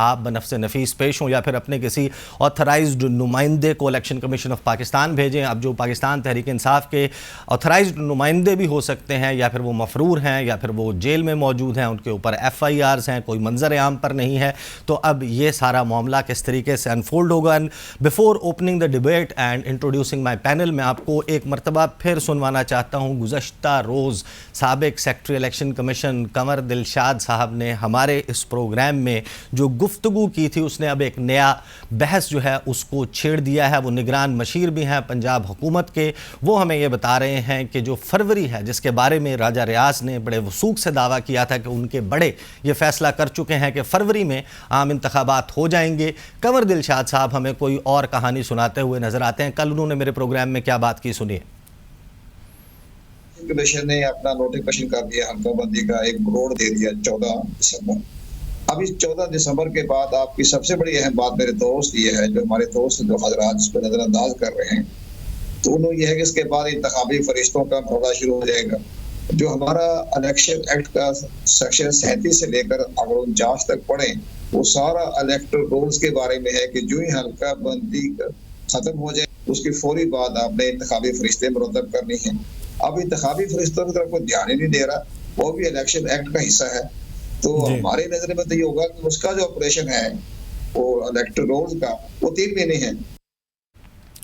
آپ بنفس نفیس پیش ہوں یا پھر اپنے کسی آتھرائزڈ نمائندے کو الیکشن کمیشن آف پاکستان بھیجیں. اب جو پاکستان تحریک انصاف کے آتھرائزڈ نمائندے بھی ہو سکتے ہیں یا پھر وہ مفرور ہیں یا پھر وہ جیل میں موجود ہیں, ان کے اوپر FIRs ہیں, کوئی منظر عام پر نہیں ہے. تو اب یہ سارا معاملہ کس طریقے سے انفولڈ ہوگا. Before opening the debate and introducing my panel, میں آپ کو ایک مرتبہ پھر سنوانا چاہتا ہوں. گزشتہ روز سابق secretary election commission Qamar Dilshad صاحب نے ہمارے اس پروگرام میں جو گفتگو کی تھی, اس نے اب ایک نیا بحث جو ہے اس کو چھیڑ دیا ہے. وہ نگران مشیر بھی ہیں پنجاب حکومت کے. وہ ہمیں یہ بتا رہے ہیں کہ جو فروری ہے, جس کے بارے میں راجہ ریاض نے بڑے وثوق سے دعویٰ کیا تھا کہ ان کے بڑے یہ فیصلہ کر چکے ہیں کہ فروری میں عام انتخابات ہو جائیں گے, قمر دلشاد صاحب ہمیں کوئی اور کہانی سناتے ہوئے نظر آتے ہیں. کل انہوں نے میرے پروگرام میں کیا بات کی, سنیے. کمیشن نے اپنا نوٹیفیکیشن کر دیا حلقہ بندی کا, 1 کروڑ دے دیا 14 دسمبر. اب اس 14 دسمبر کے بعد آپ کی سب سے بڑی اہم بات میرے دوست یہ ہے, جو ہمارے دوست جو حضرات اس پہ نظر انداز کر رہے ہیں, تو انہوں یہ ہے کہ اس کے بعد انتخابی فرشتوں کا معاملہ شروع ہو جائے گا. جو ہمارا الیکشن ایکٹ کا سیکشن 37 سے لے کر اگر 49 تک پڑھیں, وہ سارا الیکٹرل رولز کے بارے میں ہے کہ جو ہی حلقہ بندی ختم ہو جائے اس کی فوری بعد آپ نے انتخابی فرشتے مرتب کرنی ہیں. اب انتخابی فرشتوں کی طرف کوئی دھیان ہی نہیں دے رہا, وہ بھی الیکشن ایکٹ کا حصہ ہے. تو ہماری نظر میں تو یہ ہوگا کہ اس کا جو آپریشن ہے وہ الیکٹرل رولز کا, وہ 3 مہینے ہیں.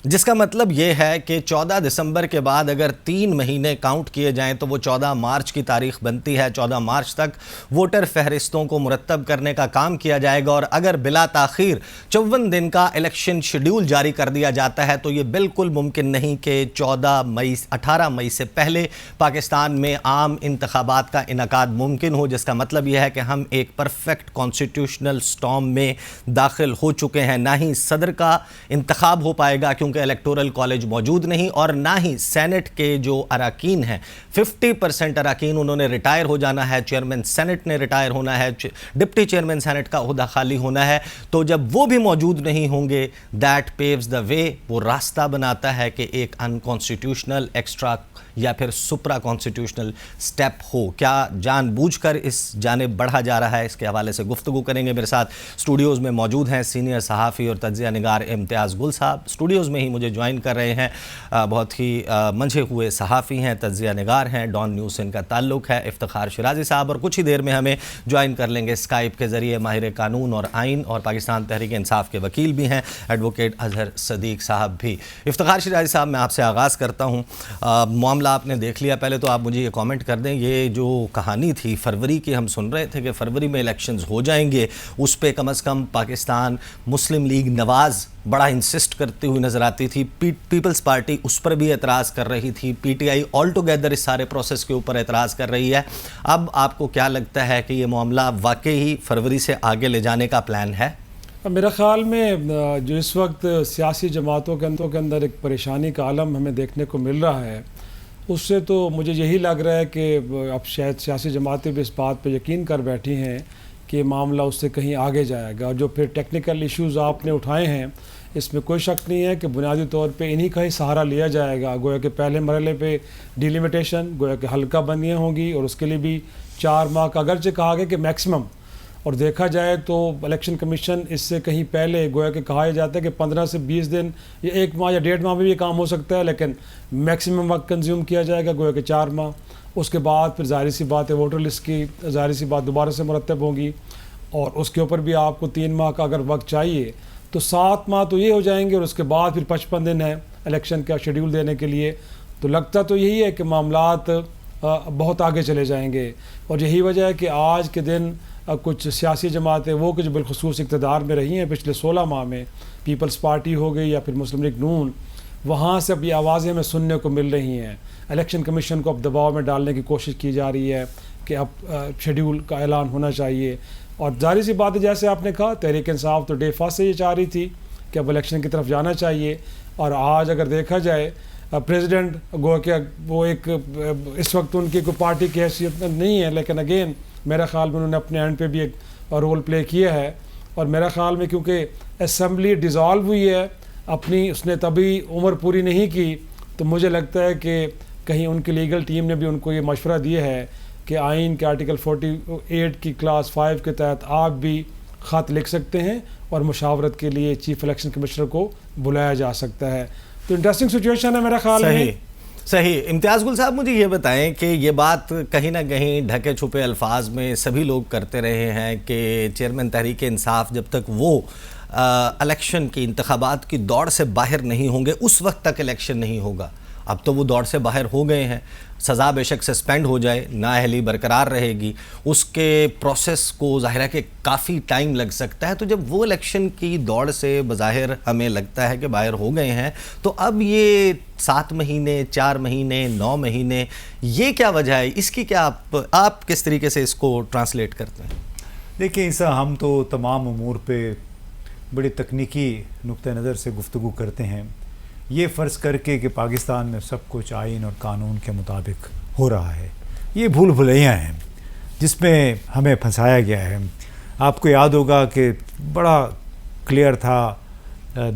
جس کا مطلب یہ ہے کہ 14 دسمبر کے بعد اگر 3 مہینے کاؤنٹ کیے جائیں تو وہ 14 مارچ کی تاریخ بنتی ہے. 14 مارچ تک ووٹر فہرستوں کو مرتب کرنے کا کام کیا جائے گا, اور اگر بلا تاخیر 54 دن کا الیکشن شیڈیول جاری کر دیا جاتا ہے تو یہ بالکل ممکن نہیں کہ 18 مئی سے پہلے پاکستان میں عام انتخابات کا انعقاد ممکن ہو. جس کا مطلب یہ ہے کہ ہم ایک پرفیکٹ کانسٹیٹیوشنل سٹارم میں داخل ہو چکے ہیں. نہ ہی صدر کا انتخاب ہو پائے گا کیونکہ الیکٹورل کالج موجود نہیں, اور نہ ہی سینٹ کے جو اراکین ہیں 50% اراکین انہوں نے ریٹائر ہو جانا ہے, چیئرمین سینٹ نے ریٹائر ہونا ہے, ڈپٹی چیئرمین سینٹ کا عہدہ خالی ہونا ہے. تو جب وہ بھی موجود نہیں ہوں گے, دیٹ پیوز دا وے, وہ راستہ بناتا ہے کہ ایک انکانسٹیٹیوشنل ایکسٹرا یا پھر سپرا کانسٹیٹیوشنل سٹیپ ہو. کیا جان بوجھ کر اس جانب بڑھا جا رہا ہے, اس کے حوالے سے گفتگو کریں گے. میرے ساتھ اسٹوڈیوز میں موجود ہیں سینئر صحافی اور تجزیہ نگار امتیاز گل صاحب, اسٹوڈیوز میں ہی مجھے جوائن کر رہے ہیں. بہت ہی منجھے ہوئے صحافی ہیں, تجزیہ نگار ہیں, ڈان نیوز سے ان کا تعلق ہے, افتخار شیرازی صاحب, اور کچھ ہی دیر میں ہمیں جوائن کر لیں گے اسکائپ کے ذریعے ماہر قانون اور آئین اور پاکستان تحریک انصاف کے وکیل بھی ہیں, ایڈوکیٹ اظہر صدیق صاحب بھی. افتخار شیرازی صاحب, میں آپ سے آغاز کرتا ہوں. معاملہ آپ نے دیکھ لیا, پہلے تو آپ مجھے یہ کامنٹ کر دیں, یہ جو کہانی تھی فروری کی, ہم سن رہے تھے کہ فروری میں الیکشنز ہو جائیں گے, اس پہ کم از کم پاکستان مسلم لیگ نواز بڑا انسسٹ کرتی ہوئی نظر آتی تھی, پیپلز پارٹی اس پر بھی اعتراض کر رہی تھی, PTI آل ٹوگیدر اس سارے پروسیس کے اوپر اعتراض کر رہی ہے. اب آپ کو کیا لگتا ہے کہ یہ معاملہ واقعی فروری سے آگے لے جانے کا پلان ہے؟ میرا خیال میں جو اس وقت سیاسی جماعتوں کے اندر ایک پریشانی کا عالم ہمیں دیکھنے کو مل رہا ہے, اس سے تو مجھے یہی لگ رہا ہے کہ اب شاید سیاسی جماعتیں بھی اس بات پہ یقین کر بیٹھی ہیں کہ معاملہ اس سے کہیں آگے جائے گا. اور جو پھر ٹیکنیکل ایشوز آپ نے اٹھائے ہیں, اس میں کوئی شک نہیں ہے کہ بنیادی طور پہ انہی کا ہی سہارا لیا جائے گا. گویا کہ پہلے مرحلے پہ ڈیلیمیٹیشن, گویا کہ حلقہ بندیاں ہوں گی, اور اس کے لیے بھی 4 ماہ کا اگرچہ کہا گیا کہ میکسیمم, اور دیکھا جائے تو الیکشن کمیشن اس سے کہیں پہلے گویا کہ کہا جاتا ہے کہ 15 سے 20 دن یا 1 ماہ یا 1.5 ماہ میں بھی یہ کام ہو سکتا ہے, لیکن میکسیمم وقت کنزیوم کیا جائے گا گویا کہ 4 ماہ. اس کے بعد پھر ظاہر سی بات ہے ووٹر لسٹ کی ظاہر سی بات دوبارہ سے مرتب ہوگی, اور اس کے اوپر بھی آپ کو 3 ماہ کا اگر وقت چاہیے تو 7 ماہ تو یہ ہو جائیں گے, اور اس کے بعد پھر 55 دن ہے الیکشن کا شیڈیول دینے کے لیے. تو لگتا تو یہی ہے کہ معاملات بہت آگے چلے جائیں گے, اور یہی وجہ ہے کہ آج کے دن کچھ سیاسی جماعتیں وہ کہ جو بالخصوص اقتدار میں رہی ہیں پچھلے 16 ماہ میں, پیپلز پارٹی ہو گئی یا پھر مسلم لیگ نون, وہاں سے اب یہ آوازیں ہمیں سننے کو مل رہی ہیں. الیکشن کمیشن کو اب دباؤ میں ڈالنے کی کوشش کی جا رہی ہے کہ اب شیڈیول کا اعلان ہونا چاہیے. اور ظاہر سی بات ہے جیسے آپ نے کہا تحریک انصاف تو ڈے فاسٹ سے یہ چاہ رہی تھی کہ اب الیکشن کی طرف جانا چاہیے, اور آج اگر دیکھا جائے پریزیڈنٹ گو کہ وہ ایک اس وقت ان کی کوئی پارٹی کی حیثیت نہیں ہے, لیکن اگین میرا خیال میں انہوں نے اپنے اینڈ پہ بھی ایک رول پلے کیا ہے. اور میرا خیال میں کیونکہ اسمبلی ڈیزالو ہوئی ہے اپنی, اس نے تبھی عمر پوری نہیں کی, تو مجھے لگتا ہے کہ کہیں ان کی لیگل ٹیم نے بھی ان کو یہ مشورہ دیا ہے کہ آئین کے آرٹیکل 48 کی کلاس 5 کے تحت آپ بھی خط لکھ سکتے ہیں اور مشاورت کے لیے چیف الیکشن کمشنر کو بلایا جا سکتا ہے. تو انٹرسٹنگ سچویشن ہے میرا خیال میں. صحیح. امتیاز گل صاحب مجھے یہ بتائیں کہ یہ بات کہیں نہ کہیں ڈھکے چھپے الفاظ میں سبھی لوگ کرتے رہے ہیں کہ چیئرمین تحریک انصاف جب تک وہ الیکشن کی انتخابات کی دوڑ سے باہر نہیں ہوں گے اس وقت تک الیکشن نہیں ہوگا. اب تو وہ دوڑ سے باہر ہو گئے ہیں, سزا بے شک سسپینڈ ہو جائے, نااہلی برقرار رہے گی, اس کے پروسیس کو ظاہر ہے کہ کافی ٹائم لگ سکتا ہے. تو جب وہ الیکشن کی دوڑ سے بظاہر ہمیں لگتا ہے کہ باہر ہو گئے ہیں, تو اب یہ 7 مہینے, 4 مہینے, 9 مہینے, یہ کیا وجہ ہے؟ اس کی کیا آپ کس طریقے سے اس کو ٹرانسلیٹ کرتے ہیں؟ دیکھیں ایسا ہم تو تمام امور پہ بڑی تکنیکی نقطہ نظر سے گفتگو کرتے ہیں, یہ فرض کر کے کہ پاکستان میں سب کچھ آئین اور قانون کے مطابق ہو رہا ہے. یہ بھول بھلیاں ہیں جس میں ہمیں پھنسایا گیا ہے. آپ کو یاد ہوگا کہ بڑا کلیئر تھا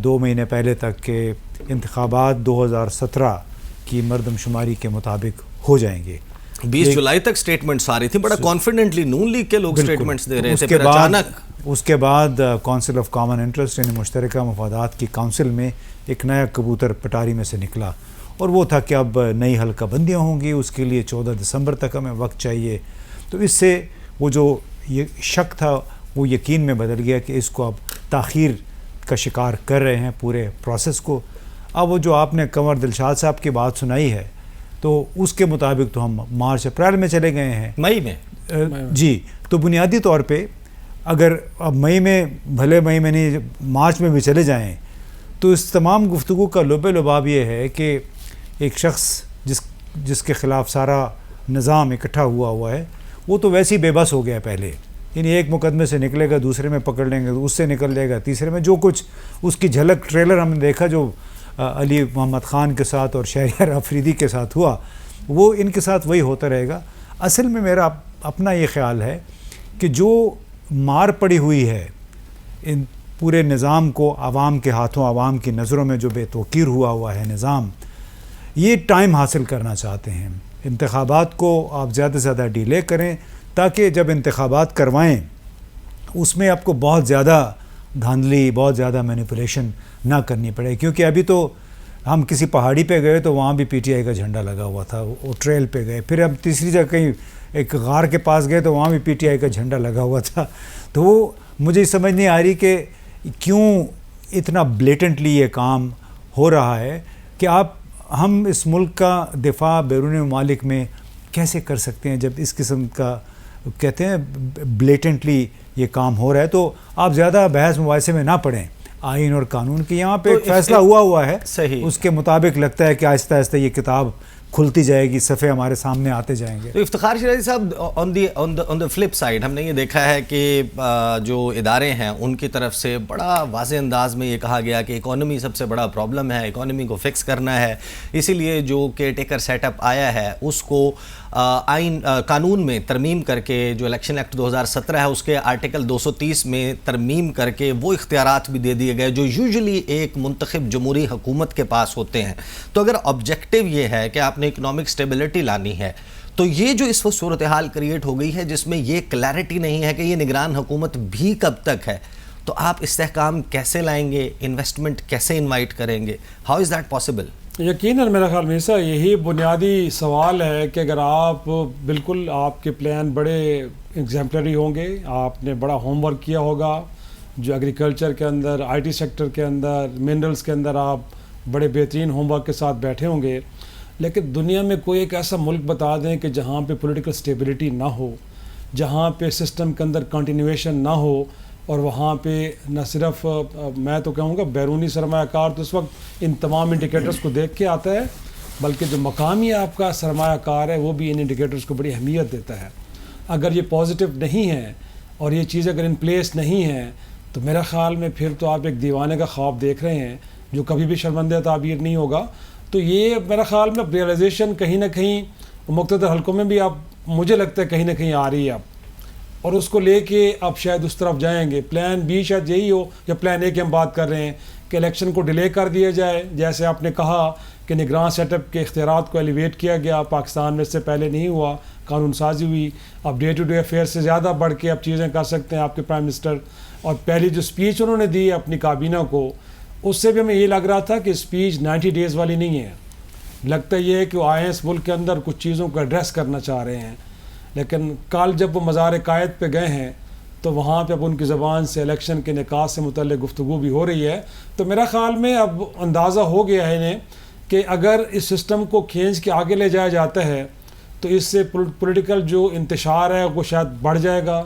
2 مہینے پہلے تک کہ انتخابات 2017 کی مردم شماری کے مطابق ہو جائیں گے. 20 جولائی تک سٹیٹمنٹس آ رہی تھی, بڑا کانفیڈنٹلی نون لیگ کے لوگ سٹیٹمنٹس دے رہے تھے. پھر اچانک اس کے بعد کونسل آف کامن انٹرسٹ یعنی مشترکہ مفادات کی کونسل میں ایک نیا کبوتر پٹاری میں سے نکلا, اور وہ تھا کہ اب نئی حلقہ بندیاں ہوں گی, اس کے لیے 14 دسمبر تک ہمیں وقت چاہیے. تو اس سے وہ جو یہ شک تھا وہ یقین میں بدل گیا کہ اس کو اب تاخیر کا شکار کر رہے ہیں پورے پروسیس کو. اب وہ جو آپ نے کنور دلشاد صاحب کی بات سنائی ہے تو اس کے مطابق تو ہم مارچ اپریل میں چلے گئے ہیں, مئی میں. جی, تو بنیادی طور پہ اگر اب مئی میں بھلے مئی میں نہیں مارچ میں بھی چلے جائیں تو اس تمام گفتگو کا لب لباب یہ ہے کہ ایک شخص جس کے خلاف سارا نظام اکٹھا ہوا ہے وہ تو ویسے ہی بے بس ہو گیا پہلے. یعنی ایک مقدمے سے نکلے گا, دوسرے میں پکڑ لیں گے, اس سے نکل جائے گا, تیسرے میں جو کچھ اس کی جھلک ٹریلر ہم نے دیکھا جو علی محمد خان کے ساتھ اور شہریار آفریدی کے ساتھ ہوا, وہ ان کے ساتھ وہی ہوتا رہے گا. اصل میں میرا اپنا یہ خیال ہے کہ جو مار پڑی ہوئی ہے ان پورے نظام کو, عوام کے ہاتھوں, عوام کی نظروں میں جو بے توقیر ہوا ہے نظام, یہ ٹائم حاصل کرنا چاہتے ہیں. انتخابات کو آپ زیادہ سے زیادہ ڈیلے کریں تاکہ جب انتخابات کروائیں اس میں آپ کو بہت زیادہ دھاندلی, بہت زیادہ مینیپولیشن نہ کرنی پڑے. کیونکہ ابھی تو ہم کسی پہاڑی پہ گئے تو وہاں بھی پی ٹی آئی کا جھنڈا لگا ہوا تھا, وہ ٹریل پہ گئے, پھر اب تیسری جگہ کہیں ایک غار کے پاس گئے تو وہاں بھی پی ٹی آئی کا جھنڈا لگا ہوا تھا. تو وہ مجھے سمجھ نہیں آ رہی کہ کیوں اتنا بلیٹنٹلی یہ کام ہو رہا ہے کہ ہم اس ملک کا دفاع بیرون ممالک میں کیسے کر سکتے ہیں جب اس قسم کا کہتے ہیں بلیٹنٹلی یہ کام ہو رہا ہے. تو آپ زیادہ بحث مباحثے میں نہ پڑیں آئین اور قانون کی, یہاں پہ ایک فیصلہ ہوا ہے صحیح, اس کے مطابق لگتا ہے کہ آہستہ آہستہ یہ کتاب کھلتی جائے گی, صفحے ہمارے سامنے آتے جائیں گے. تو افتخار شیرازی صاحب, آن دی فلپ سائڈ ہم نے یہ دیکھا ہے کہ جو ادارے ہیں ان کی طرف سے بڑا واضح انداز میں یہ کہا گیا کہ اکانومی سب سے بڑا پرابلم ہے, اکانومی کو فکس کرنا ہے, اسی لیے جو کیئر ٹیکر سیٹ اپ آیا ہے اس کو قانون میں ترمیم کر کے, جو الیکشن ایکٹ 2017 ہے اس کے آرٹیکل 230 میں ترمیم کر کے وہ اختیارات بھی دے دیے گئے جو یوزلی ایک منتخب جمہوری حکومت کے پاس ہوتے ہیں. تو اگر آبجیکٹیو یہ ہے کہ آپ نے اکنامک سٹیبلٹی لانی ہے, تو یہ جو اس وقت صورتحال کریٹ ہو گئی ہے جس میں یہ کلیئرٹی نہیں ہے کہ یہ نگران حکومت بھی کب تک ہے, تو آپ استحکام کیسے لائیں گے, انویسٹمنٹ کیسے انوائٹ کریں گے, ہاؤ از دیٹ پاسبل؟ یقیناً میرا خیال میں ایسا یہی بنیادی سوال ہے کہ اگر آپ بالکل آپ کے پلان بڑے ایگزیمپلری ہوں گے, آپ نے بڑا ہوم ورک کیا ہوگا, جو ایگریکلچر کے اندر, آئی ٹی سیکٹر کے اندر, منرلز کے اندر آپ بڑے بہترین ہوم ورک کے ساتھ بیٹھے ہوں گے, لیکن دنیا میں کوئی ایک ایسا ملک بتا دیں کہ جہاں پہ پولیٹیکل سٹیبلٹی نہ ہو, جہاں پہ سسٹم کے اندر کنٹینیویشن نہ ہو, اور وہاں پہ نہ صرف میں تو کہوں گا بیرونی سرمایہ کار تو اس وقت ان تمام انڈیکیٹرز کو دیکھ کے آتا ہے, بلکہ جو مقامی آپ کا سرمایہ کار ہے وہ بھی ان انڈیکیٹرز کو بڑی اہمیت دیتا ہے. اگر یہ پازیٹیو نہیں ہے اور یہ چیز اگر ان پلیس نہیں ہے تو میرا خیال میں پھر تو آپ ایک دیوانے کا خواب دیکھ رہے ہیں جو کبھی بھی شرمندہ تعبیر نہیں ہوگا. تو یہ میرا خیال میں ریئلائزیشن کہیں نہ کہیں مقتدر حلقوں میں بھی آپ مجھے لگتا ہے کہیں نہ کہیں آ رہی ہے اب, اور اس کو لے کے اب شاید اس طرف جائیں گے. پلان بی شاید یہی ہو یا پلان اے کی ہم بات کر رہے ہیں کہ الیکشن کو ڈیلے کر دیا جائے، جیسے آپ نے کہا کہ نگران سیٹ اپ کے اختیارات کو ایلیویٹ کیا گیا، پاکستان میں اس سے پہلے نہیں ہوا، قانون سازی ہوئی، اب ڈے ٹو ڈے افیئر سے زیادہ بڑھ کے اب چیزیں کر سکتے ہیں آپ کے پرائم منسٹر. اور پہلی جو اسپیچ انہوں نے دی اپنی کابینہ کو، اس سے بھی ہمیں یہ لگ رہا تھا کہ اسپیچ 90 ڈیز والی نہیں ہے. لگتا یہ ہے کہ وہ آئے اس ملک کے اندر کچھ چیزوں کو ایڈریس کرنا چاہ رہے ہیں. لیکن کل جب وہ مزار قائد پہ گئے ہیں تو وہاں پہ اب ان کی زبان سے الیکشن کے نکات سے متعلق گفتگو بھی ہو رہی ہے. تو میرا خیال میں اب اندازہ ہو گیا ہے انہیں کہ اگر اس سسٹم کو کھینچ کے آگے لے جایا جاتا ہے تو اس سے پولیٹیکل جو انتشار ہے وہ شاید بڑھ جائے گا،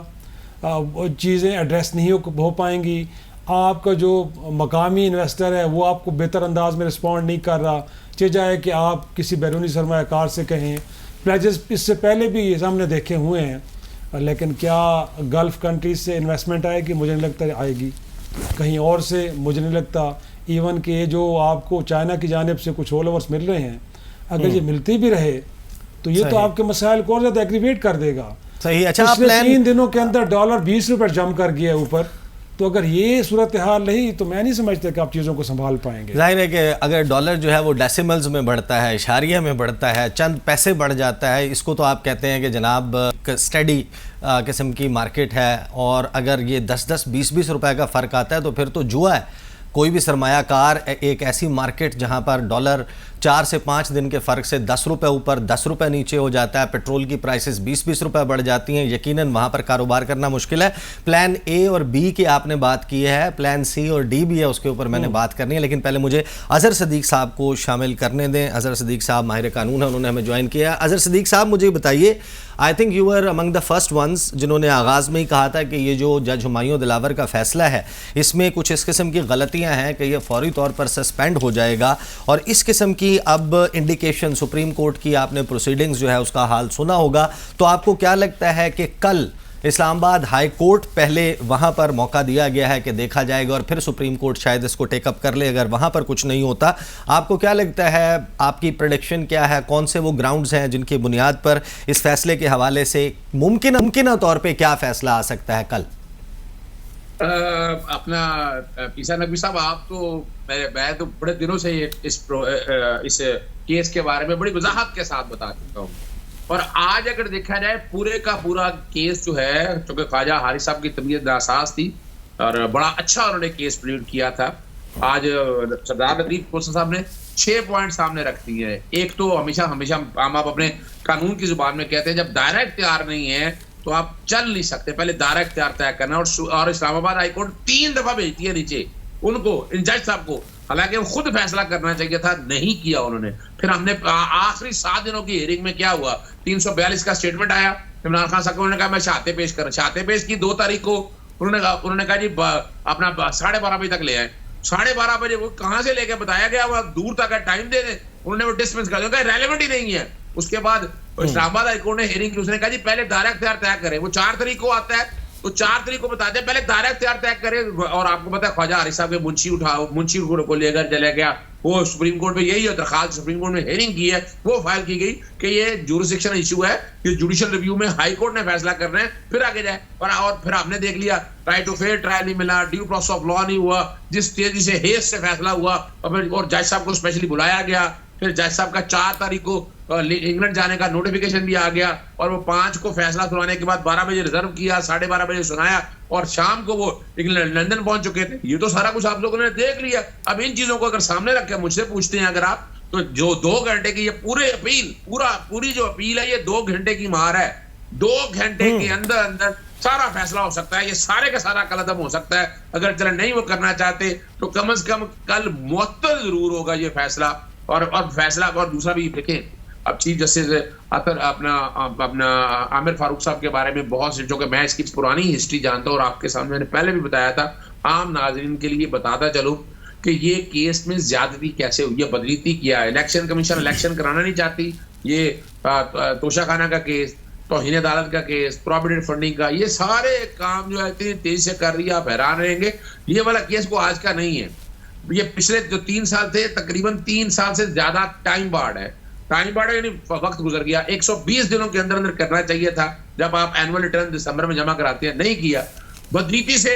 چیزیں ایڈریس نہیں ہو پائیں گی. آپ کا جو مقامی انویسٹر ہے وہ آپ کو بہتر انداز میں رسپونڈ نہیں کر رہا، چاہے جائے کہ آپ کسی بیرونی سرمایہ کار سے کہیں. پلیجز اس سے پہلے بھی ہم نے دیکھے ہوئے ہیں، لیکن کیا گلف کنٹریز سے انویسٹمنٹ آئے گی؟ مجھے نہیں لگتا آئے گی. کہیں اور سے مجھے نہیں لگتا. ایون کہ جو آپ کو چائنا کی جانب سے کچھ ہول اوورس مل رہے ہیں، اگر یہ ملتی بھی رہے تو یہ تو آپ کے مسائل کو اور زیادہ ایگریویٹ کر دے گا. صحیح. اچھا، پچھلے 3 دنوں کے اندر ڈالر 20 روپے جمپ کر گیا اوپر. تو اگر یہ صورتحال رہی تو میں نہیں سمجھتا کہ آپ چیزوں کو سنبھال پائیں گے. ظاہر ہے کہ اگر ڈالر جو ہے وہ ڈیسیملز میں بڑھتا ہے، اشاریہ میں بڑھتا ہے، چند پیسے بڑھ جاتا ہے، اس کو تو آپ کہتے ہیں کہ جناب اسٹڈی قسم کی مارکیٹ ہے. اور اگر یہ 10-10 20-20 روپے کا فرق آتا ہے تو پھر تو جوا ہے. کوئی بھی سرمایہ کار ایک ایسی مارکیٹ جہاں پر ڈالر 4 سے 5 دن کے فرق سے 10 روپے اوپر 10 روپے نیچے ہو جاتا ہے، پیٹرول کی پرائسز 20-20 روپے بڑھ جاتی ہیں، یقیناً وہاں پر کاروبار کرنا مشکل ہے. پلان اے اور بی کی آپ نے بات کی ہے، پلان سی اور ڈی بھی ہے، اس کے اوپر میں نے بات کرنی ہے. لیکن پہلے مجھے اظہر صدیق صاحب کو شامل کرنے دیں. اظہر صدیق صاحب ماہر قانون ہیں، انہوں نے ہمیں جوائن کیا ہے. اظہر صدیق صاحب مجھے بتائیے، I think you are among the first ones جنہوں نے آغاز میں ہی کہا تھا کہ یہ جو جج ہمایوں دلاور کا فیصلہ ہے اس میں کچھ اس قسم کی غلطیاں ہیں کہ یہ فوری طور پر سسپینڈ ہو جائے گا. اور اس قسم کی اب انڈیکیشن سپریم کورٹ کی آپ نے پروسیڈنگز جو ہے اس کا حال سنا ہوگا. تو آپ کو کیا لگتا ہے کہ کل اسلام آباد ہائی کورٹ پہلے وہاں پر موقع دیا گیا ہے کہ دیکھا جائے گا اور پھر سپریم کورٹ شاید اس کو ٹیک اپ کر لے اگر وہاں پر کچھ نہیں ہوتا؟ آپ کو کیا لگتا ہے، آپ کی پریڈکشن کیا ہے، کون سے وہ گراؤنڈز ہیں جن کی بنیاد پر اس فیصلے کے حوالے سے ممکنہ طور پہ کیا فیصلہ آ سکتا ہے کل؟ اپنا پیسا نقوی صاحب، آپ تو میں تو بڑے دنوں سے اس کیس کے بارے میں بڑی وضاحت کے ساتھ بتا چکا ہوں. اور آج اگر دیکھا جائے پورے کا پورا کیس جو ہے، چونکہ خواجہ حارث صاحب کی طبیعت ناساز تھی اور بڑا اچھا انہوں نے کیس پلیڈ کیا تھا. آج سردار لطیف کوسا صاحب نے 6 پوائنٹ سامنے رکھ دیے ہیں. ایک تو ہمیشہ ہم آپ اپنے قانون کی زبان میں کہتے ہیں جب دائرہ اختیار نہیں ہے تو آپ چل نہیں سکتے، پہلے دائرہ اختیار طے کرنا. اور اسلام آباد ہائی کورٹ 3 دفعہ بھیجتی ہے نیچے ان کو، ان جج صاحب کو، حالانکہ وہ خود فیصلہ کرنا چاہیے تھا، نہیں کیا انہوں نے. پھر ہم نے آخری 7 دنوں کی ہیئرنگ میں کیا ہوا، 342 کا اسٹیٹمنٹ آیا. عمران خان صاحب نے کہا میں شہادتیں پیش کرنا، شہادتیں پیش کی 2 تاریخ کو. انہوں نے کہا جی اپنا 12:30 بجے تک لے آئے. 12:30 بجے وہ کہاں سے لے کے بتایا گیا، وہ دور تک کا ٹائم دے دیں. انہوں نے وہ ڈسمس کر دیا، ریلیونٹ ہی نہیں ہے. اس کے بعد اسلام آباد ہائی کورٹ نے ہیئرنگ کی، اس نے کہا جی پہلے دائرہ اختیار طے کریں. وہ 4 تاریخ کو آتا ہے تو 4 تاریخ کو بتا دیں پہلے دائرہ اختیار طے کرے. اور آپ کو پتا ہے خواجہ حارث صاحب کے منشی کو لے کر چلے گیا. وہ سپریم کورٹ میں یہی درخواست سپریم کورٹ میں ہیئرنگ کی ہے، وہ فائل کی گئی کہ یہ جورسڈکشن ایشو ہے، یہ جوڈیشل ریویو میں ہائی کورٹ نے فیصلہ کرنا ہے، پھر آگے جائے. اور پھر آپ نے دیکھ لیا رائٹ ٹو فیئر ٹرائل نہیں ملا، ڈیو پروسیس آف لا نہیں ہوا، جس تیزی سے ہیسٹ سے فیصلہ ہوا. اور جج صاحب کو اسپیشلی بلایا گیا. پھر جج صاحب کا 4 تاریخ کو انگلینڈ جانے کا نوٹیفیکیشن بھی آ گیا. اور وہ 5 کو فیصلہ سنانے کے بعد 12 بجے ریزرو کیا، 12:30 بجے سنایا اور شام کو وہ انگلینڈ لندن پہنچ چکے تھے. یہ تو سارا کچھ آپ لوگوں نے دیکھ لیا. اب ان چیزوں کو اگر سامنے رکھ کے مجھ سے پوچھتے ہیں اگر آپ، تو جو 2 گھنٹے کی یہ پوری جو اپیل ہے، یہ 2 گھنٹے کی مار ہے. 2 گھنٹے کے اندر سارا فیصلہ ہو سکتا ہے. یہ سارے کا سارا قلعدم ہو سکتا ہے. اگر چلے نہیں وہ کرنا چاہتے تو کم از کم کل معطل ضرور ہوگا یہ فیصلہ. اور فیصلہ اور دوسرا بھی دیکھیں، اب چیف جسٹس اپنا عامر فاروق صاحب کے بارے میں بہت سے، جو کہ میں اس کی پرانی ہسٹری جانتا ہوں اور آپ کے سامنے میں نے پہلے بھی بتایا تھا، عام ناظرین کے لیے بتاتا چلوں کہ یہ کیس میں زیادتی کیسے ہوئی ہے، بدریتی کیا ہے. الیکشن کمیشن الیکشن کرانا نہیں چاہتی. یہ توشہ خانہ کا کیس، توہین عدالت کا کیس، پراویڈنٹ فنڈنگ کا، یہ سارے کام جو ہے اتنی تیزی سے کر رہی ہے، آپ حیران رہیں گے. یہ والا کیس کو آج کا نہیں ہے، یہ پچھلے جو 3 سال تھے، تقریباً 3 سال سے زیادہ ٹائم بارڈ ہے. یعنی وقت گزر گیا. 120 دنوں کے اندر کرنا چاہیے تھا جب آپ اینول ریٹرن دسمبر میں جمع کراتے ہیں، نہیں کیا. بدریتی سے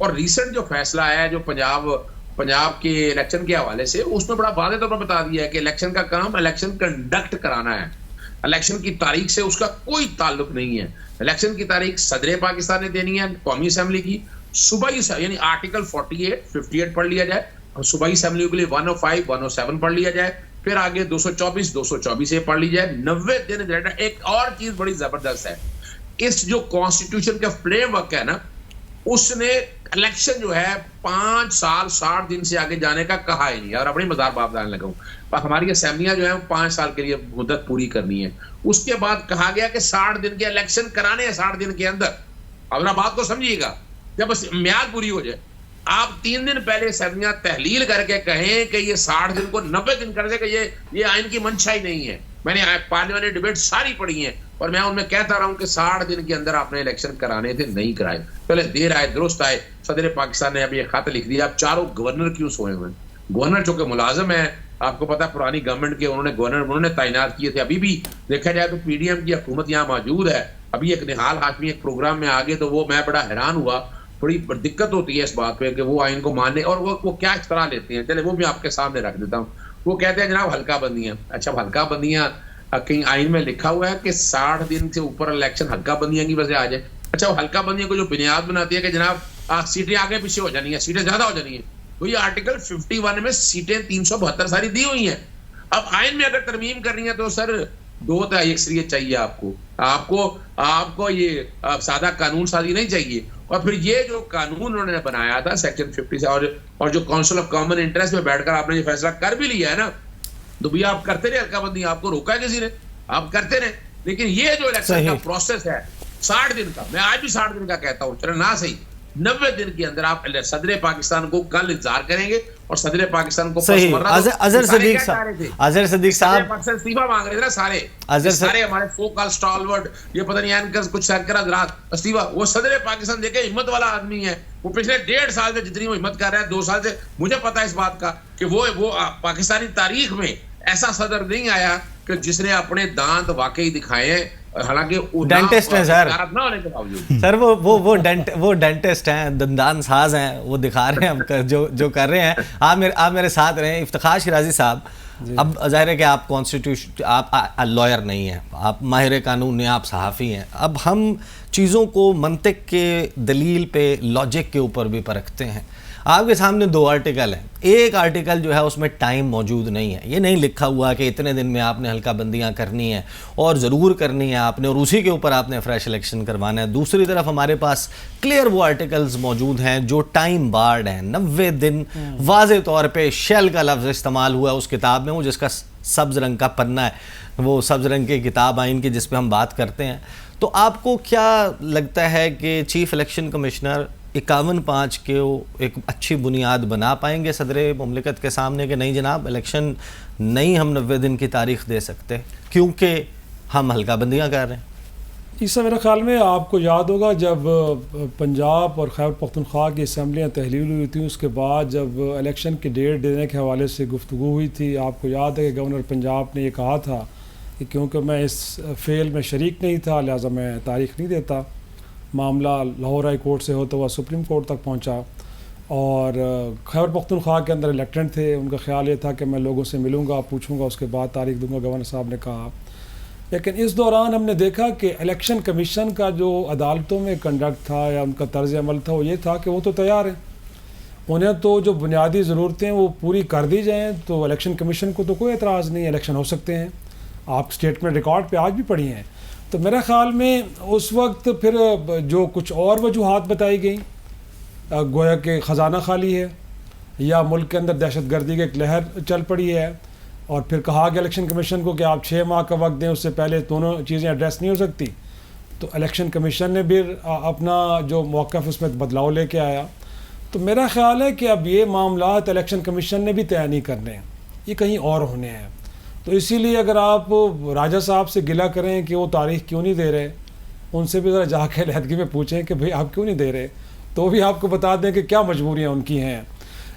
اور ریسنٹ جو فیصلہ ہے جو پنجاب کے الیکشن کے حوالے سے، اس میں بڑا واضح طور پر بتا دیا ہے کہ الیکشن کا کام الیکشن کنڈکٹ کرانا ہے، الیکشن کی تاریخ سے اس کا کوئی تعلق نہیں ہے. الیکشن کی تاریخ صدر پاکستان نے دینی ہے قومی اسمبلی کی، صوبائی یعنی آرٹیکل 58 پڑھ لیا جائے، صوبائی اسمبلی کے لیے 105 107 پڑھ لیا جائے، پھر آگے 224 پڑھ لی جائے. 90 دن. ایک اور چیز بڑی زبردست ہے، اس جو کانسٹیٹیوشن کا فریم ورک ہے نا، اس نے الیکشن جو ہے 5 سال 60 دن سے آگے جانے کا کہا ہی نہیں. اور اپنی مزار باپ ڈالنے لگا ہوں، ہماری اسمبلیاں جو ہیں 5 سال کے لیے مدت پوری کرنی ہے. اس کے بعد کہا گیا کہ 60 دن کے الیکشن کرانے ہیں 60 دن کے اندر. اپنا بات کو سمجھیے گا، جب بس میعاد پوری ہو جائے، آپ 3 دن پہلے اسمبلیاں تحلیل کر کے کہیں کہ یہ 60 دن کو 90 دن کر دے کہ یہ آئین کی منشا ہی نہیں ہے. میں نے پارلیمانی ڈیبیٹ ساری پڑھی ہیں اور میں ان میں کہتا رہا ہوں کہ 60 دن کے اندر آپ نے الیکشن کرانے تھے، نہیں کرائے. پہلے دیر آئے درست آئے. صدر پاکستان نے اب یہ خط لکھ دیا، اب چاروں گورنر کیوں سوئے ہوئے ہیں؟ گورنر چونکہ ملازم ہے، آپ کو پتا پرانی گورنمنٹ کے انہوں نے تعینات کیے تھے. ابھی بھی دیکھا جائے تو پی ڈی ایم کی حکومت یہاں موجود ہے. ابھی ایک نہال ہاشمی ایک پروگرام میں آگے تو وہ میں بڑا حیران ہوا. بڑی دقت ہوتی ہے اس بات پہ کہ وہ آئین کو ماننے، اور وہ کیا اختراع لیتے ہیں. چلے وہ بھی آپ کے سامنے رکھ دیتا ہوں. وہ کہتے ہیں جناب ہلکا بندیاں. اچھا ہلکا بندیاں کہیں آئین میں لکھا ہوا ہے کہ 60 دن سے اوپر الیکشن ہلکا بندیاں کی وجہ آ جائے. اچھا وہ ہلکا بندیاں کو جو بنیاد بناتی ہے کہ جناب سیٹیں آگے پیچھے ہو جانی ہیں، سیٹیں زیادہ ہو جانی ہیں، تو یہ آرٹیکل 51 میں سیٹیں 372 ساری دی ہوئی ہیں. اب آئین میں اگر ترمیم کرنی ہے تو سر 2 تہائی اکثریت چاہیے آپ کو یہ سادہ قانون سازی نہیں چاہیے. اور پھر یہ جو قانون انہوں نے بنایا تھا سیکشن 50 سے، اور جو کونسل آف کامن انٹرسٹ میں بیٹھ کر آپ نے یہ فیصلہ کر بھی لیا ہے نا، تو بھی آپ کرتے رہے ہلکا بندی، آپ کو روکا ہے کسی نے؟ آپ کرتے رہے. لیکن یہ جو الیکشن کا پروسیس ہے 60 دن کا، میں آج بھی 60 دن کا کہتا ہوں، چلو نہ صحیح 90 دن کے اندر آپ صدر پاکستان کو کل انتظار کریں گے اور صدر پاکستان کو اظہر صدیق صاحب استعفیٰ مانگ رہے تھے نا سارے ہمارے سو کال اسٹالورڈ، یہ پتہ نہیں اینکرز کچھ سینکڑ حضرات استعفیٰ. وہ صدر پاکستان دیکھے ہمت والا آدمی ہے، وہ پچھلے 1.5 سال سے جتنی وہ ہمت کر رہا ہے، 2 سال سے مجھے پتا ہے اس بات کا کہ وہ پاکستانی تاریخ میں ایسا صدر نہیں آیا کہ جس نے اپنے دانت واقعی دکھائے ہیں. حالانکہ ڈینٹسٹ ہیں سر وہ ڈینٹسٹ ہیں، دندان ساز ہیں، وہ دکھا رہے ہیں جو کر رہے ہیں. آپ میرے ساتھ رہیں. افتخار شیرازی صاحب، اب ظاہر ہے کہ آپ کانسٹیٹیوشن، آپ لائر نہیں ہیں، آپ ماہر قانون نہیں، آپ صحافی ہیں. اب ہم چیزوں کو منطق کے دلیل پہ، لاجک کے اوپر بھی پرکھتے ہیں. آپ کے سامنے 2 آرٹیکل ہیں. ایک آرٹیکل جو ہے اس میں ٹائم موجود نہیں ہے، یہ نہیں لکھا ہوا کہ اتنے دن میں آپ نے ہلکا بندیاں کرنی ہے، اور ضرور کرنی ہے آپ نے، اور اسی کے اوپر آپ نے فریش الیکشن کروانا ہے. دوسری طرف ہمارے پاس کلیئر وہ آرٹیکلز موجود ہیں جو ٹائم بارڈ ہیں. 90 دن واضح طور پہ شیل کا لفظ استعمال ہوا ہے اس کتاب میں، وہ جس کا سبز رنگ کا پنہ ہے، وہ سبز رنگ کی کتاب آئین کی جس پہ ہم بات کرتے ہیں. تو آپ کو کیا لگتا ہے کہ چیف الیکشن کمشنر 51(5) کے ایک اچھی بنیاد بنا پائیں گے صدر مملکت کے سامنے کہ نہیں جناب الیکشن نہیں ہم 90 دن کی تاریخ دے سکتے کیونکہ ہم ہلکا بندیاں کر رہے ہیں؟ اس سے میرے خیال میں آپ کو یاد ہوگا جب پنجاب اور خیبر پختونخوا کی اسمبلیاں تحلیل ہوئی تھیں، اس کے بعد جب الیکشن کی ڈیٹ دینے کے حوالے سے گفتگو ہوئی تھی، آپ کو یاد ہے کہ گورنر پنجاب نے یہ کہا تھا کہ کیونکہ میں اس فعل میں شریک نہیں تھا لہٰذا میں تاریخ نہیں دیتا. معاملہ لاہور ہائی کورٹ سے ہوتا ہوا سپریم کورٹ تک پہنچا، اور خیبر پختونخوا کے اندر الیکٹڈ تھے، ان کا خیال یہ تھا کہ میں لوگوں سے ملوں گا، پوچھوں گا، اس کے بعد تاریخ دوں گا، گورنر صاحب نے کہا. لیکن اس دوران ہم نے دیکھا کہ الیکشن کمیشن کا جو عدالتوں میں کنڈکٹ تھا یا ان کا طرز عمل تھا وہ یہ تھا کہ وہ تو تیار ہیں، انہیں تو جو بنیادی ضرورتیں وہ پوری کر دی جائیں تو الیکشن کمیشن کو تو کوئی اعتراض نہیں، الیکشن ہو سکتے ہیں. آپ اسٹیٹمنٹ ریکارڈ پہ آج بھی پڑھی ہیں. تو میرے خیال میں اس وقت پھر جو کچھ اور وجوہات بتائی گئیں، گویا کہ خزانہ خالی ہے یا ملک کے اندر دہشت گردی کی ایک لہر چل پڑی ہے، اور پھر کہا گیا الیکشن کمیشن کو کہ آپ 6 ماہ کا وقت دیں، اس سے پہلے دونوں چیزیں ایڈریس نہیں ہو سکتی. تو الیکشن کمیشن نے بھی اپنا جو موقف اس میں بدلاؤ لے کے آیا. تو میرا خیال ہے کہ اب یہ معاملات الیکشن کمیشن نے بھی طے نہیں کرنے ہیں، یہ کہیں اور ہونے ہیں. تو اسی لیے اگر آپ راجہ صاحب سے گلہ کریں کہ وہ تاریخ کیوں نہیں دے رہے، ان سے بھی ذرا جا کے علیحدگی میں پوچھیں کہ بھئی آپ کیوں نہیں دے رہے، تو بھی آپ کو بتا دیں کہ کیا مجبوریاں ان کی ہیں.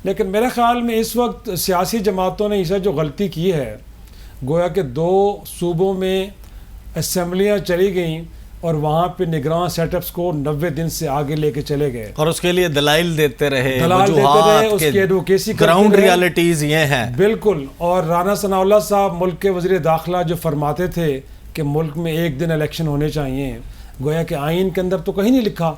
لیکن میرے خیال میں اس وقت سیاسی جماعتوں نے اسے جو غلطی کی ہے، گویا کہ 2 صوبوں میں اسمبلیاں چلی گئیں اور وہاں پہ نگراں سیٹ اپس کو 90 دن سے آگے لے کے چلے گئے اور اس کے لیے دلائل دیتے رہے، اس کی ایڈوکیسی گراؤنڈ ریالٹیز یہ ہیں بالکل. اور رانا ثناء اللہ صاحب ملک کے وزیر داخلہ جو فرماتے تھے کہ ملک میں ایک دن الیکشن ہونے چاہیے، گویا کہ آئین کے اندر تو کہیں نہیں لکھا.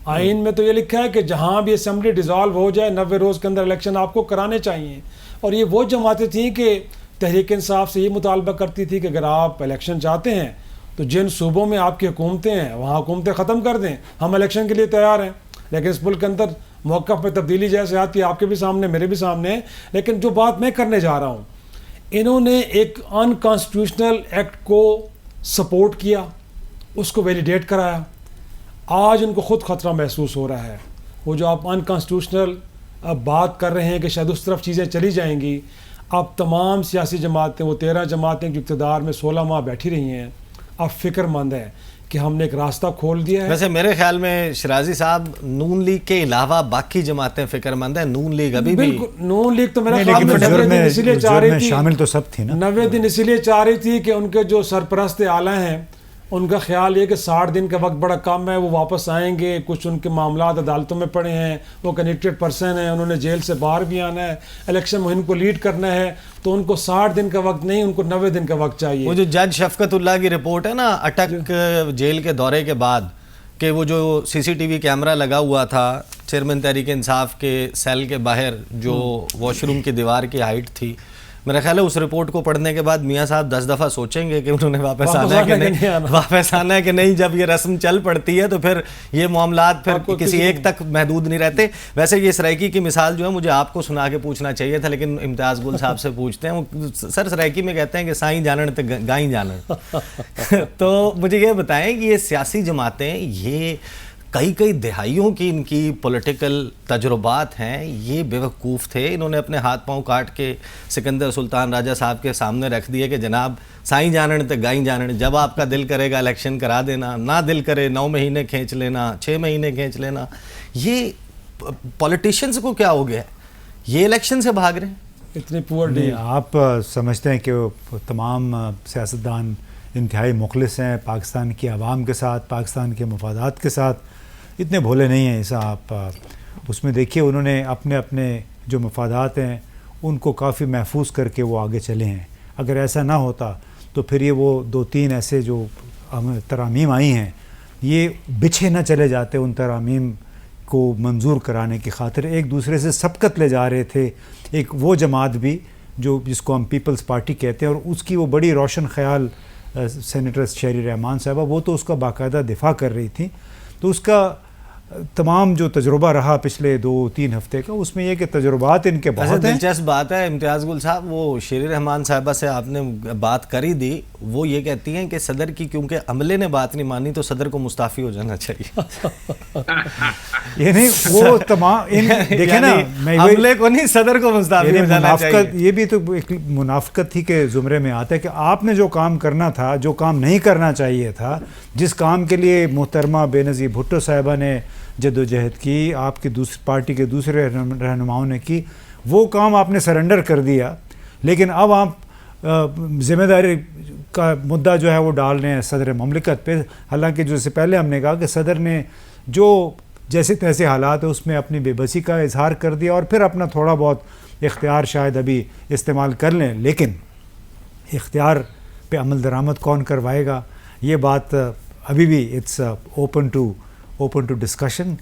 آئین میں تو یہ لکھا ہے کہ جہاں بھی اسمبلی ڈیزالو ہو جائے 90 روز کے اندر الیکشن آپ کو کرانے چاہیے. اور یہ وہ جماعتیں تھیں کہ تحریک انصاف سے یہ مطالبہ کرتی تھی کہ اگر آپ الیکشن چاہتے ہیں تو جن صوبوں میں آپ کی حکومتیں ہیں وہاں حکومتیں ختم کر دیں، ہم الیکشن کے لیے تیار ہیں. لیکن اس ملک کے اندر موقف پہ تبدیلی جیسے آتی ہے، آپ کے بھی سامنے میرے بھی سامنے ہے. لیکن جو بات میں کرنے جا رہا ہوں، انہوں نے ایک ان کانسٹیٹیوشنل ایکٹ کو سپورٹ کیا، اس کو ویلیڈیٹ کرایا. آج ان کو خود خطرہ محسوس ہو رہا ہے. وہ جو آپ ان کانسٹیٹیوشنل بات کر رہے ہیں کہ شاید اس طرف چیزیں چلی جائیں گی، اب تمام سیاسی جماعتیں، وہ 13 جماعتیں جو اقتدار میں 16 ماہ بیٹھی رہی ہیں، اب فکر مند ہے کہ ہم نے ایک راستہ کھول دیا ہے. ویسے میرے خیال میں شرازی صاحب نون لیگ کے علاوہ باقی جماعتیں فکر مند ہیں. نون لیگ ابھی بھی بالکل، نون لیگ تو میرا خیال میں 90 دن اسی لیے چاہ رہی تھی، شامل تو سب تھی نا، 90 دن اسی لیے چاہ رہی تھی کہ ان کے جو سرپرست اعلیٰ ہیں ان کا خیال یہ کہ 60 دن کا وقت بڑا کم ہے، وہ واپس آئیں گے. کچھ ان کے معاملات عدالتوں میں پڑے ہیں، وہ کنیکٹڈ پرسن ہیں، انہوں نے جیل سے باہر بھی آنا ہے، الیکشن مہم کو لیڈ کرنا ہے، تو ان کو 60 دن کا وقت نہیں، ان کو 90 دن کا وقت چاہیے. وہ جو جج شفقت اللہ کی رپورٹ ہے نا اٹک جیل کے دورے کے بعد، کہ وہ جو CCTV کیمرہ لگا ہوا تھا چیئرمین تحریک انصاف کے سیل کے باہر، جو واش روم کی دیوار کی ہائٹ تھی، میرا خیال ہے اس رپورٹ کو پڑھنے کے بعد میاں صاحب 10 دفعہ سوچیں گے کہ انہوں نے واپس آنا ہے کہ نہیں. جب یہ رسم چل پڑتی ہے تو پھر یہ معاملات پھر کسی ایک تک محدود نہیں رہتے. ویسے یہ سرائکی کی مثال جو ہے مجھے آپ کو سنا کے پوچھنا چاہیے تھا، لیکن امتیاز گل صاحب سے پوچھتے ہیں. سر سرائکی میں کہتے ہیں کہ سائیں جانن تے گائیں جانن. تو مجھے یہ بتائیں کہ یہ سیاسی جماعتیں، یہ کئی دہائیوں کی ان کی پولیٹیکل تجربات ہیں، یہ بے وقوف تھے. انہوں نے اپنے ہاتھ پاؤں کاٹ کے سکندر سلطان راجہ صاحب کے سامنے رکھ دیے کہ جناب سائیں جانن تے گائیں جانن، جب آپ کا دل کرے گا الیکشن کرا دینا، نہ دل کرے 9 مہینے کھینچ لینا، 6 مہینے کھینچ لینا. یہ پولیٹیشینز کو کیا ہو گیا؟ یہ الیکشن سے بھاگ رہے ہیں. اتنی پور ڈیل. آپ سمجھتے ہیں کہ تمام سیاستدان انتہائی مخلص ہیں پاکستان کی عوام کے ساتھ، پاکستان کے مفادات کے ساتھ؟ اتنے بھولے نہیں ہیں ایسا. آپ اس میں دیکھیے انہوں نے اپنے جو مفادات ہیں ان کو کافی محفوظ کر کے وہ آگے چلے ہیں. اگر ایسا نہ ہوتا تو پھر یہ وہ 2-3 ایسے جو ترامیم آئی ہیں، یہ بچھے نہ چلے جاتے ان ترامیم کو منظور کرانے کی خاطر. ایک دوسرے سے سبقت لے جا رہے تھے. ایک وہ جماعت بھی جو جس کو ہم پیپلز پارٹی کہتے ہیں، اور اس کی وہ بڑی روشن خیال سینیٹر شہری رحمان صاحبہ، وہ تو اس کا باقاعدہ دفاع کر رہی تھی. تو اس کا تمام جو تجربہ رہا پچھلے 2-3 ہفتے کا، اس میں یہ کہ تجربات ان کے بہت ہیں. دلچسپ بات ہے امتیاز گل صاحب، وہ شیری رحمان صاحبہ سے آپ نے بات کری دی، وہ یہ کہتی ہیں کہ صدر کی کیونکہ عملے نے بات نہیں مانی تو صدر کو مستعفی ہو جانا چاہیے. یہ نہیں، وہ تمام دیکھیں نا، عملے کو نہیں، صدر کو مستعفی ہو جانا چاہیے. یہ بھی تو ایک منافقت ہی کے زمرے میں آتا ہے کہ آپ نے جو کام کرنا تھا، جو کام نہیں کرنا چاہیے تھا، جس کام کے لیے محترمہ بے نظیر بھٹو صاحبہ نے جدوجہد کی، آپ کی دوسری پارٹی کے دوسرے رہنماؤں نے کی، وہ کام آپ نے سرنڈر کر دیا. لیکن اب آپ ذمہ داری کا مدعا جو ہے وہ ڈال رہے ہیں صدر مملکت پہ. حالانکہ جو سے پہلے ہم نے کہا کہ صدر نے جو جیسے تیسے حالات ہے اس میں اپنی بے بسی کا اظہار کر دیا، اور پھر اپنا تھوڑا بہت اختیار شاید ابھی استعمال کر لیں. لیکن اختیار پہ عمل درآمد کون کروائے گا، یہ بات ابھی بھی اٹس اوپن ٹو ڈسکشن.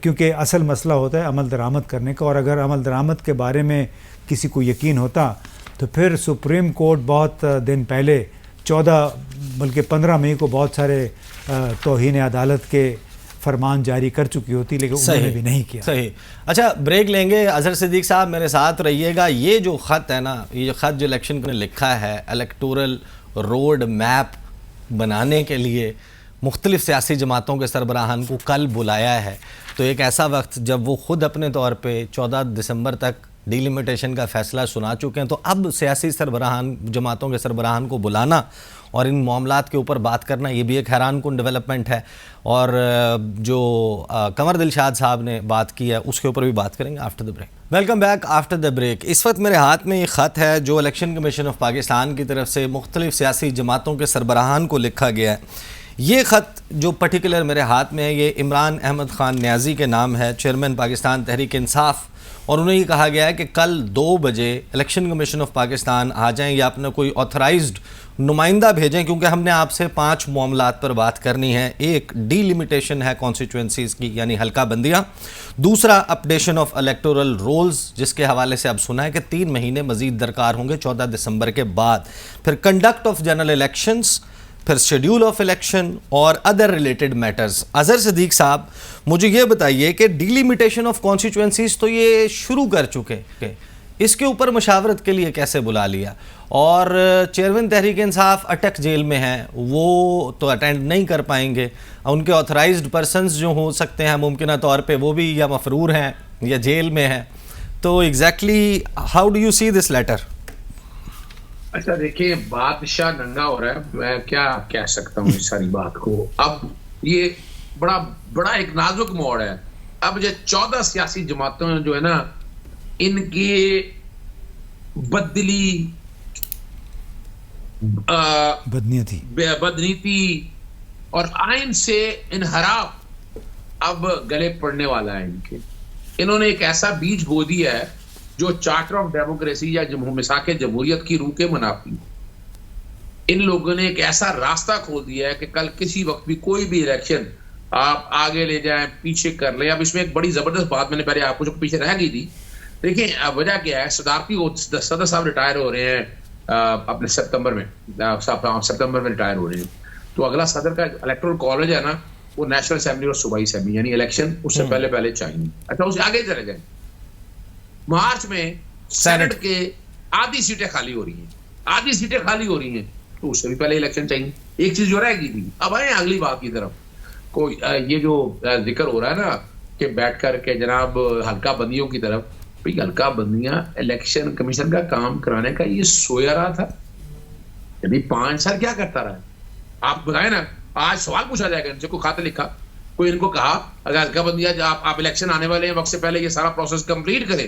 کیونکہ اصل مسئلہ ہوتا ہے عمل درآمد کرنے کا. اور اگر عمل درآمد کے بارے میں کسی کو یقین ہوتا تو پھر سپریم کورٹ بہت دن پہلے 14 بلکہ 15 مئی کو بہت سارے توہین عدالت کے فرمان جاری کر چکی ہوتی، لیکن انہوں نے بھی نہیں کیا. صحیح. اچھا بریک لیں گے. اظہر صدیق صاحب میرے ساتھ رہیے گا. یہ جو خط ہے نا، یہ خط جو الیکشن نے لکھا ہے الیکٹورل روڈ میپ بنانے کے لیے مختلف سیاسی جماعتوں کے سربراہان کو کل بلایا ہے، تو ایک ایسا وقت جب وہ خود اپنے طور پہ 14 دسمبر تک ڈیلیمیٹیشن کا فیصلہ سنا چکے ہیں، تو اب سیاسی سربراہان، جماعتوں کے سربراہان کو بلانا اور ان معاملات کے اوپر بات کرنا، یہ بھی ایک حیران کن ڈیولپمنٹ ہے. اور جو قمر دلشاد صاحب نے بات کی ہے اس کے اوپر بھی بات کریں گے after the break. Welcome back after the break. اس وقت میرے ہاتھ میں یہ خط ہے جو الیکشن کمیشن آف پاکستان کی طرف سے مختلف سیاسی جماعتوں کے سربراہان کو لکھا گیا ہے. یہ خط جو پرٹیکولر میرے ہاتھ میں ہے یہ عمران احمد خان نیازی کے نام ہے, چیئرمین پاکستان تحریک انصاف, اور انہیں یہ کہا گیا ہے کہ کل 2 بجے الیکشن کمیشن آف پاکستان آ جائیں یا اپنا کوئی آتھرائزڈ نمائندہ بھیجیں, کیونکہ ہم نے آپ سے 5 معاملات پر بات کرنی ہے. ایک ڈی لمیٹیشن ہے کانسٹیچوئنسیز کی یعنی حلقہ بندیاں, دوسرا اپڈیشن آف الیکٹورل رولز جس کے حوالے سے اب سنا ہے کہ 3 مہینے مزید درکار ہوں گے 14 دسمبر کے بعد, پھر کنڈکٹ آف جنرل الیکشنز, پھر شیڈیول آف الیکشن اور ادر ریلیٹڈ میٹرز. اظہر صدیق صاحب مجھے یہ بتائیے کہ ڈیلیمیٹیشن آف کانسٹیچوئنسیز تو یہ شروع کر چکے, اس کے اوپر مشاورت کے لیے کیسے بلا لیا, اور چیئرمین تحریک انصاف اٹک جیل میں ہیں, وہ تو اٹینڈ نہیں کر پائیں گے, ان کے آتھرائزڈ پرسنز جو ہو سکتے ہیں ممکنہ طور پہ وہ بھی یا مفرور ہیں یا جیل میں ہیں, تو exactly how do you see this letter? اچھا دیکھیں, بادشاہ ننگا ہو رہا ہے, میں کیا کہہ سکتا ہوں اس ساری بات کو. اب یہ بڑا ایک نازک موڑ ہے. اب یہ 14 سیاسی جماعتوں جو ہے نا, ان کی بدنیتی اور آئین سے انحراف اب گلے پڑنے والا ہے ان کے. انہوں نے ایک ایسا بیج بو دیا ہے جو چارٹر آف ڈیموکریسی یا مساق جمہوریت کی روح کے منافی. ان لوگوں نے ایک ایسا راستہ کھول دیا ہے کہ کل کسی وقت بھی کوئی بھی الیکشن آپ آگے لے جائیں, پیچھے کر لیں. اب اس میں ایک بڑی زبردست بات میں نے پہلے آپ کو جو پیچھے رہ گئی تھی, دیکھیں وجہ کیا ہے, صدارتی صدر صاحب ریٹائر ہو رہے ہیں اپنے ستمبر میں ریٹائر ہو رہے ہیں, تو اگلا صدر کا الیکٹورل کالج ہے نا وہ نیشنل اسمبلی اور صوبائی اسمبلی یعنی الیکشن اس سے پہلے چاہیے. اچھا اس سے آگے چلے جائیں, مارچ میں سینٹ کے آدھی سیٹیں خالی ہو رہی ہیں, تو اس سے بھی پہلے الیکشن چاہیے. ایک چیز جو رہ گئی تھی. اب آئیں اگلی بات کی طرف. کوئی یہ جو ذکر ہو رہا ہے نا کہ بیٹھ کر کے جناب حلقہ بندیوں کی طرف, بھئی حلقہ بندیاں الیکشن کمیشن کا کام کرانے کا یہ سویا رہا تھا, یعنی 5 سال کیا کرتا رہا ہے؟ آپ بتائیں نا. آج سوال پوچھا جائے گا ان سے, کوئی خط لکھا, کوئی ان کو کہا اگر حلقہ بندیاں آپ الیکشن آنے والے ہیں وقت سے پہلے یہ سارا پروسیس کمپلیٹ کریں.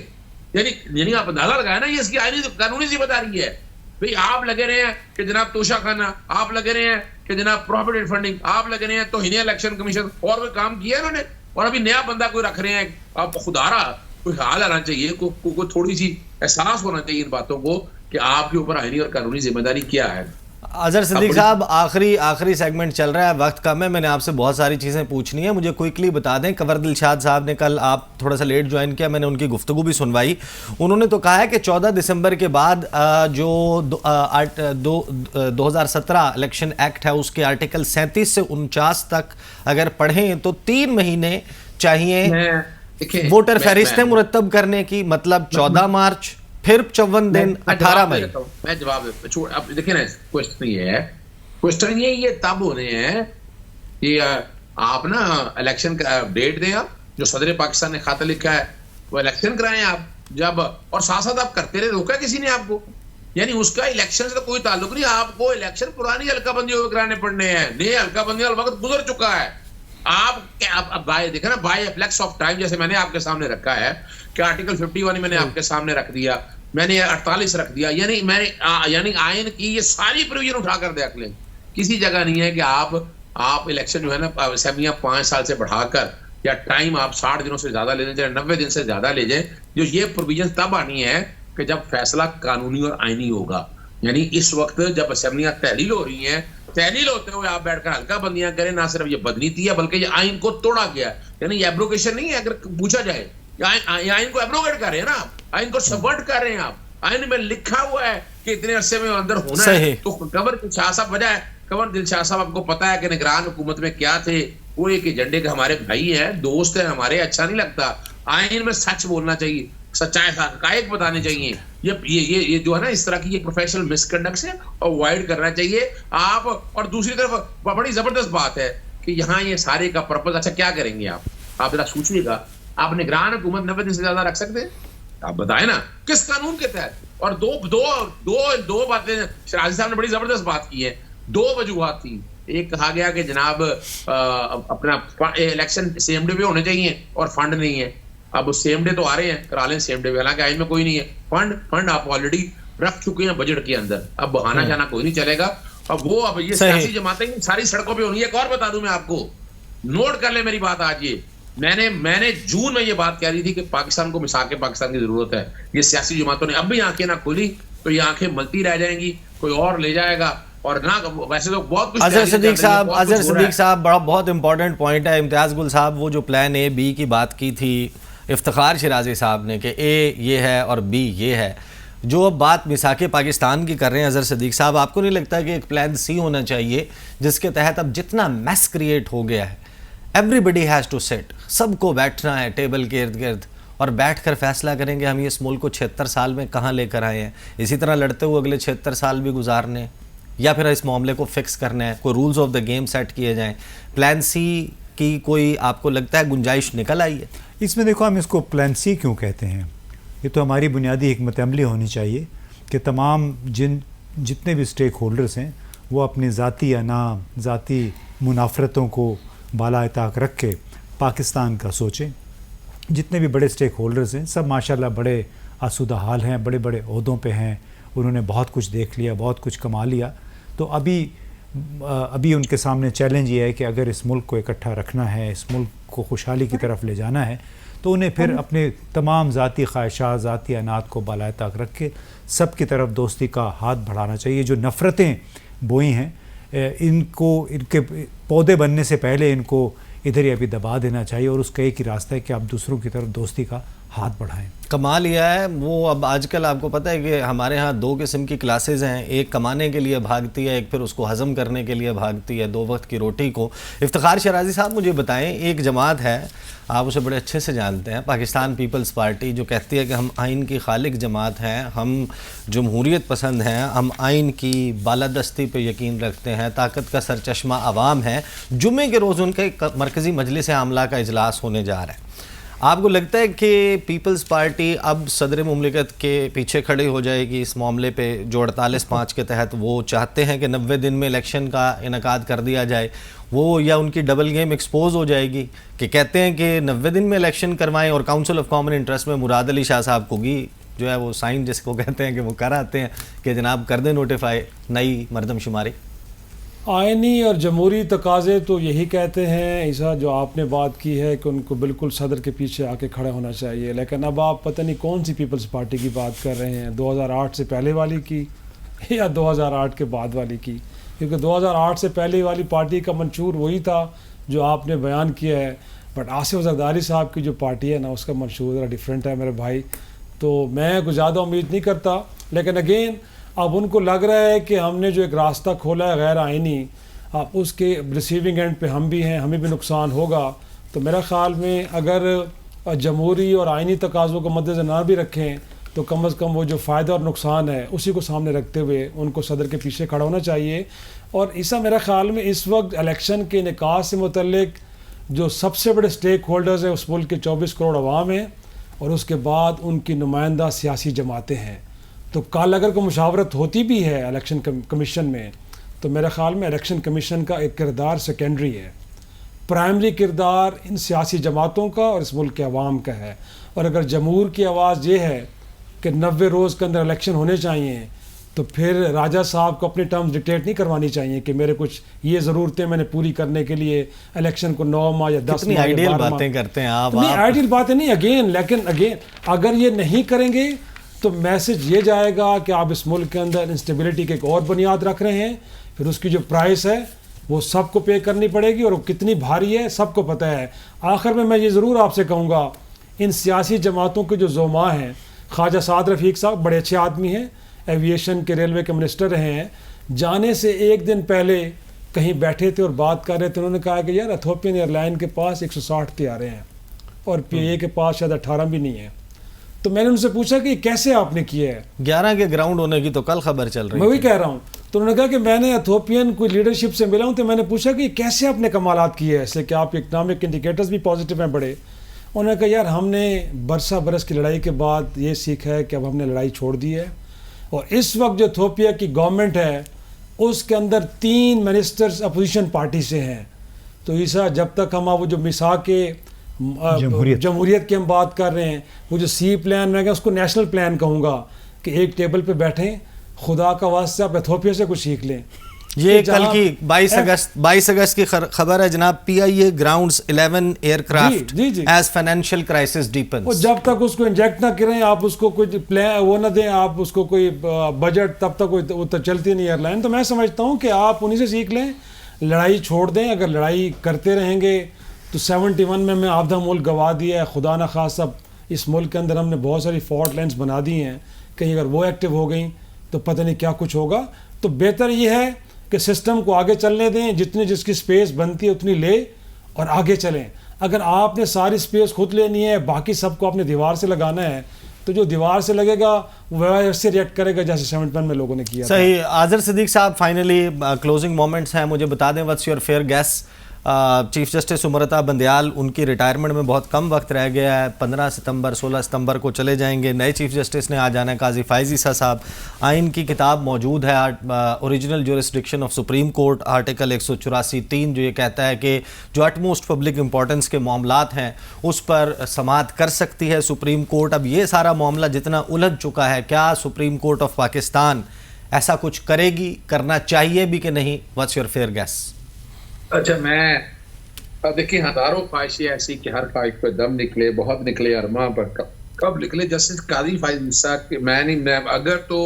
یعنی آپ اندازہ لگایا نا, یہ اس کی آئینی قانونی سی بتا رہی ہے. بھئی آپ لگے رہے ہیں کہ جناب توشہ خانہ, آپ لگے رہے ہیں کہ جناب پروفٹ فنڈنگ, آپ لگے رہے ہیں توہین الیکشن کمیشن, اور کوئی کام کیا انہوں نے, اور ابھی نیا بندہ کوئی رکھ رہے ہیں. آپ خدا رہا کوئی حال آنا چاہیے, کوئی تھوڑی سی احساس ہونا چاہیے ان باتوں کو کہ آپ کے اوپر آئینی اور قانونی ذمہ داری کیا ہے. اظہر صدیق صاحب آخری سیگمنٹ چل رہا ہے, وقت کم ہے, میں نے آپ سے بہت ساری چیزیں پوچھنی ہیں, مجھے کوئکلی بتا دیں. کنور دلشاد صاحب نے کل آپ تھوڑا سا لیٹ جوائن کیا, میں نے ان کی گفتگو بھی سنوائی. انہوں نے تو کہا ہے کہ 14 دسمبر کے بعد جو 2017 الیکشن ایکٹ ہے اس کے آرٹیکل 37 سے 49 تک اگر پڑھیں تو 3 مہینے چاہیے ووٹر فہرستیں مرتب کرنے کی, مطلب 14 مارچ پھر 54 دن 18 مئی. میں جواب اب دیکھیں نا, کوشچن یہ تب ہونے ہیں کہ آپ نا الیکشن کا ڈیٹ دیں, آپ جو صدر پاکستان نے خط لکھا ہے وہ الیکشن کرائیں آپ جب, اور ساتھ ساتھ آپ کرتے رہے, روکا کسی نے آپ کو, یعنی اس کا الیکشن سے کوئی تعلق نہیں. آپ کو الیکشن پرانی حلقہ بندیوں کے کرانے پڑنے ہیں, نئے حلقہ بندیوں کا وقت گزر چکا ہے. آپ دیکھیں نا بائی افلیکس آف ٹائم, جیسے میں نے آپ کے سامنے رکھا ہے کہ آرٹیکل 51 میں نے آپ کے سامنے رکھ دیا, میں نے 48 رکھ دیا, یعنی آئین کی یہ ساری پروویژن اٹھا کر دیکھ لیں. کسی جگہ نہیں ہے کہ آپ الیکشن جو ہے نا اسمبلیاں 5 سال سے بڑھا کر یا ٹائم آپ 60 دنوں سے زیادہ لے لیں, چاہے 90 دن سے زیادہ لے جائیں. جو یہ پروویژن تب آنی ہے کہ جب فیصلہ قانونی اور آئینی ہوگا. یعنی اس وقت جب اسمبلیاں تحلیل ہو رہی ہیں, تحلیل ہوتے ہوئے آپ بیٹھ کر حلقہ بندیاں کریں, نہ صرف یہ بدنیتی ہے بلکہ یہ آئین کو توڑا گیا ہے. یعنی یہ ایبروگیشن نہیں ہے, اگر پوچھا جائے آئین کو ایبروگیٹ کر رہے ہیں نا, آئین کو سبورٹ کر رہے ہیں آپ. آئین میں لکھا ہوا ہے کہ اتنے عرصے میں اندر ہونا ہے. تو کنور دلشاہ صاحب وجہ ہے, کنور دلشاہ صاحب آپ کو پتا ہے کہ نگران حکومت میں کیا تھے, وہ ایک ایجنڈے کے ہمارے بھائی ہیں, دوست ہیں ہمارے. اچھا نہیں لگتا, آئین میں سچ بولنا چاہیے, سچائی حقائق بتانے چاہیے. یہ جو ہے نا اس طرح کی یہ پروفیشنل مس کنڈکٹ سے اوائڈ کرنا چاہیے آپ. اور دوسری طرف بڑی زبردست بات ہے کہ یہاں یہ سارے کا پرپز, اچھا کیا کریں گے آپ ذرا سوچیے گا. آپ نگران حکومت 90 دن سے زیادہ رکھ سکتے ہیں؟ آپ بتائیں نا کس قانون کے تحت. اور دو باتیں شرازی صاحب نے بڑی زبردست بات کی ہے. 2 وجوہات تھی. ایک کہا گیا کہ جناب اپنا الیکشن سیم ڈے پہ ہونے چاہیے اور فنڈ نہیں ہے. اب سیم ڈے تو آ رہے ہیں, کرا لیں سیم ڈے پہ, حالانکہ آئین میں کوئی نہیں ہے. فنڈ آپ آلریڈی رکھ چکے ہیں بجٹ کے اندر, اب بہانا جانا کوئی نہیں چلے گا. اب وہ اب یہ سیاسی جماعتیں ساری سڑکوں پہ ہونی ہے. ایک اور بتا دوں میں آپ کو, نوٹ کر لیں میری بات. آج یہ میں نے جون میں یہ بات کہہ رہی تھی کہ پاکستان کو مساق پاکستان کی ضرورت ہے. یہ سیاسی جماعتوں نے اب بھی آنکھیں نہ کھولی تو یہ آنکھیں ملتی رہ جائیں گی, کوئی اور لے جائے گا. اور نہ ویسے تو بہت کچھ اظہر صدیق صاحب بہت امپورٹنٹ پوائنٹ ہے. امتیاز گل صاحب وہ جو پلان اے بی کی بات کی تھی افتخار شیرازی صاحب نے کہ اے یہ ہے اور بی یہ ہے, جو اب بات مساق پاکستان کی کر رہے ہیں اظہر صدیق صاحب, آپ کو نہیں لگتا کہ ایک پلان سی ہونا چاہیے جس کے تحت اب جتنا میس کریٹ ہو گیا ہے every body has to sit, سب کو بیٹھنا ہے ٹیبل کے ارد گرد اور بیٹھ کر فیصلہ کریں گے ہم اس ملک کو 76 سال میں کہاں لے کر آئے ہیں, اسی طرح لڑتے ہوئے اگلے 76 سال بھی گزارنے, یا پھر اس معاملے کو فکس کرنا ہے, کوئی rules of the game set کیے جائیں. پلان سی کی کوئی آپ کو لگتا ہے گنجائش نکل آئی ہے اس میں؟ دیکھو ہم اس کو پلان سی کیوں کہتے ہیں, یہ تو ہماری بنیادی حکمت عملی ہونی چاہیے کہ تمام جتنے بھی اسٹیک ہولڈرز ہیں وہ اپنی ذاتی انا, ذاتی منافرتوں کو بالا طاق رکھ کے پاکستان کا سوچیں. جتنے بھی بڑے اسٹیک ہولڈرز ہیں سب ماشاءاللہ بڑے آسودہ حال ہیں, بڑے بڑے عہدوں پہ ہیں, انہوں نے بہت کچھ دیکھ لیا, بہت کچھ کما لیا. تو ابھی ان کے سامنے چیلنج یہ ہے کہ اگر اس ملک کو اکٹھا رکھنا ہے, اس ملک کو خوشحالی کی طرف لے جانا ہے, تو انہیں پھر اپنے تمام ذاتی خواہشات, ذاتی انات کو بالائے طاق رکھ کے سب کی طرف دوستی کا ہاتھ بڑھانا چاہیے. جو نفرتیں بوئی ہیں ان کے پودے بننے سے پہلے ان کو ادھر ہی ابھی دبا دینا چاہیے, اور اس کا ایک ہی راستہ ہے کہ آپ دوسروں کی طرف دوستی کا ہاتھ بڑھائیں. کمال یہ ہے وہ اب آج کل آپ کو پتہ ہے کہ ہمارے ہاں 2 قسم کی کلاسز ہیں, ایک کمانے کے لیے بھاگتی ہے, ایک پھر اس کو ہضم کرنے کے لیے بھاگتی ہے 2 وقت کی روٹی کو. افتخار شیرازی صاحب مجھے بتائیں, ایک جماعت ہے آپ اسے بڑے اچھے سے جانتے ہیں, پاکستان پیپلز پارٹی, جو کہتی ہے کہ ہم آئین کی خالق جماعت ہیں, ہم جمہوریت پسند ہیں, ہم آئین کی بالادستی پہ یقین رکھتے ہیں, طاقت کا سرچشمہ عوام ہے. جمعے کے روز ان کا مرکزی مجلس عاملہ کا اجلاس ہونے جا رہا ہے. آپ کو لگتا ہے کہ پیپلز پارٹی اب صدر مملکت کے پیچھے کھڑی ہو جائے گی اس معاملے پہ جو 48(5) کے تحت وہ چاہتے ہیں کہ 90 دن میں الیکشن کا انعقاد کر دیا جائے, وہ یا ان کی ڈبل گیم ایکسپوز ہو جائے گی کہ کہتے ہیں کہ 90 دن میں الیکشن کروائیں اور کاؤنسل آف کامن انٹرسٹ میں مراد علی شاہ صاحب کو بھی جو ہے وہ سائن جس کو کہتے ہیں کہ وہ کر آتے ہیں کہ جناب کر دیں نوٹیفائی نئی مردم شماری. آئینی اور جمہوری تقاضے تو یہی کہتے ہیں ایسا جو آپ نے بات کی ہے کہ ان کو بالکل صدر کے پیچھے آ کے کھڑا ہونا چاہیے. لیکن اب آپ پتہ نہیں کون سی پیپلز پارٹی کی بات کر رہے ہیں, 2008 سے پہلے والی کی یا 2008 کے بعد والی کی, کیونکہ 2008 سے پہلے والی پارٹی کا منشور وہی تھا جو آپ نے بیان کیا ہے. بٹ آصف زرداری صاحب کی جو پارٹی ہے نا اس کا منشور ذرا ڈفرینٹ ہے میرے بھائی. تو میں کچھ زیادہ امید نہیں کرتا, لیکن اگین اب ان کو لگ رہا ہے کہ ہم نے جو ایک راستہ کھولا ہے غیر آئینی, اب اس کے ریسیونگ اینڈ پہ ہم بھی ہیں, ہمیں بھی نقصان ہوگا. تو میرا خیال میں اگر جمہوری اور آئینی تقاضوں کو مد نظر نہ بھی رکھیں تو کم از کم وہ جو فائدہ اور نقصان ہے اسی کو سامنے رکھتے ہوئے ان کو صدر کے پیچھے کھڑا ہونا چاہیے. اور ایسا میرا خیال میں اس وقت الیکشن کے انعقاد سے متعلق جو سب سے بڑے اسٹیک ہولڈرز ہیں اس ملک کے 24 کروڑ عوام ہیں, اور اس کے بعد ان کی نمائندہ سیاسی جماعتیں ہیں. تو کل اگر کوئی مشاورت ہوتی بھی ہے الیکشن کمیشن میں تو میرا خیال میں الیکشن کمیشن کا ایک کردار سیکنڈری ہے, پرائمری کردار ان سیاسی جماعتوں کا اور اس ملک کے عوام کا ہے. اور اگر جمہور کی آواز یہ ہے کہ 90 روز کے اندر الیکشن ہونے چاہیے تو پھر راجہ صاحب کو اپنی ٹرمز ڈکٹیٹ نہیں کروانی چاہیے کہ میرے کچھ یہ ضرورتیں میں نے پوری کرنے کے لیے الیکشن کو 9 ماہ یا 10 ماہ یا 12 ماہ. باتیں کرتے ہیں آپ. نہیں آئیڈیل باتیں نہیں, لیکن اگر یہ نہیں کریں گے تو میسج یہ جائے گا کہ آپ اس ملک کے اندر انسٹیبلٹی کے ایک اور بنیاد رکھ رہے ہیں, پھر اس کی جو پرائس ہے وہ سب کو پے کرنی پڑے گی اور وہ کتنی بھاری ہے سب کو پتہ ہے. آخر میں یہ ضرور آپ سے کہوں گا, ان سیاسی جماعتوں کے جو زعماء ہیں, خواجہ سعد رفیق صاحب بڑے اچھے آدمی ہیں, ایویشن کے ریلوے کے منسٹر رہے ہیں, جانے سے ایک دن پہلے کہیں بیٹھے تھے اور بات کر رہے تھے, انہوں نے کہا کہ یار ایتھوپین ایئر لائن کے پاس 160 طیارے ہیں اور پی اے کے پاس شاید 18 بھی نہیں ہیں. تو میں نے ان سے پوچھا کہ کیسے آپ نے کیا ہے, 11 کے گراؤنڈ ہونے کی تو کل خبر چل رہی ہے. میں وہی کہہ رہا ہوں. تو انہوں نے کہا کہ میں نے ایتھوپین کوئی لیڈرشپ سے ملا ہوں, تو میں نے پوچھا کہ کیسے آپ نے کمالات کیے ہیں, ایسے کہ آپ اکنامک انڈیکیٹرز بھی پازیٹیو ہیں بڑے. انہوں نے کہا یار ہم نے برس کی لڑائی کے بعد یہ سیکھا ہے کہ اب ہم نے لڑائی چھوڑ دی ہے, اور اس وقت جو ایتھوپیا کی گورنمنٹ ہے اس کے اندر 3 منسٹرز اپوزیشن پارٹی سے ہیں. تو ایسا جب تک ہم وہ جو میثاق جمہوریت کی ہم بات کر رہے ہیں, وہ جو سی پلان میں اس کو نیشنل پلان کہوں گا کہ ایک ٹیبل پہ بیٹھیں, خدا کا واسطہ آپ ایتھوپیا سے کچھ سیکھ لیں. یہ کل کی 22 اگست کی خبر ہے جناب، P I A grounds 11 aircraft as financial crisis deepens. جب تک اس کو انجیکٹ نہ کریں آپ، اس کو کوئی پلان وہ نہ دیں آپ، اس کو کوئی بجٹ، تب تک وہ چلتی نہیں ایئر لائن. تو میں سمجھتا ہوں کہ آپ انہیں سے سیکھ لیں، لڑائی چھوڑ دیں. اگر لڑائی کرتے رہیں گے تو 71 میں آدھا ملک گوا دیا ہے. خدا نہ خواستہ اس ملک کے اندر ہم نے بہت ساری فالٹ لائنز بنا دی ہیں، کہیں اگر وہ ایکٹیو ہو گئیں تو پتہ نہیں کیا کچھ ہوگا. تو بہتر یہ ہے کہ سسٹم کو آگے چلنے دیں، جتنی جس کی سپیس بنتی ہے اتنی لے اور آگے چلیں. اگر آپ نے ساری سپیس خود لینی ہے، باقی سب کو اپنے دیوار سے لگانا ہے، تو جو دیوار سے لگے گا وہ ویسے ریئیکٹ کرے گا جیسے 71 میں لوگوں نے کیا. صحیح. عاذر صدیق صاحب، فائنلی کلوزنگ مومنٹس ہیں، مجھے بتا دیں what's your fair guess. Chief justice Umar Ata Bandial, ان کی ریٹائرمنٹ میں بہت کم وقت رہ گیا ہے، 15 ستمبر 16 ستمبر کو چلے جائیں گے. نئے چیف جسٹس نے آ جانا ہے، قاضی فائز عیسیٰ صاحب. آئین کی کتاب موجود ہے، original jurisdiction of supreme court, article 184(3) جو یہ کہتا ہے کہ جو اٹ موسٹ پبلک امپورٹنس کے معاملات ہیں اس پر سماعت کر سکتی ہے سپریم کورٹ. اب یہ سارا معاملہ جتنا الجھ چکا ہے، کیا سپریم کورٹ آف پاکستان ایسا کچھ کرے گی، کرنا چاہیے بھی کہ نہیں؟ What's your fair guess? اچھا، میں دیکھیں ہزاروں خواہشیں ایسی کہ ہر خواہش پہ دم نکلے، بہت نکلے، ارماں پر کب نکلے. جسٹس قاضی فائز عیسیٰ کہ میں اگر تو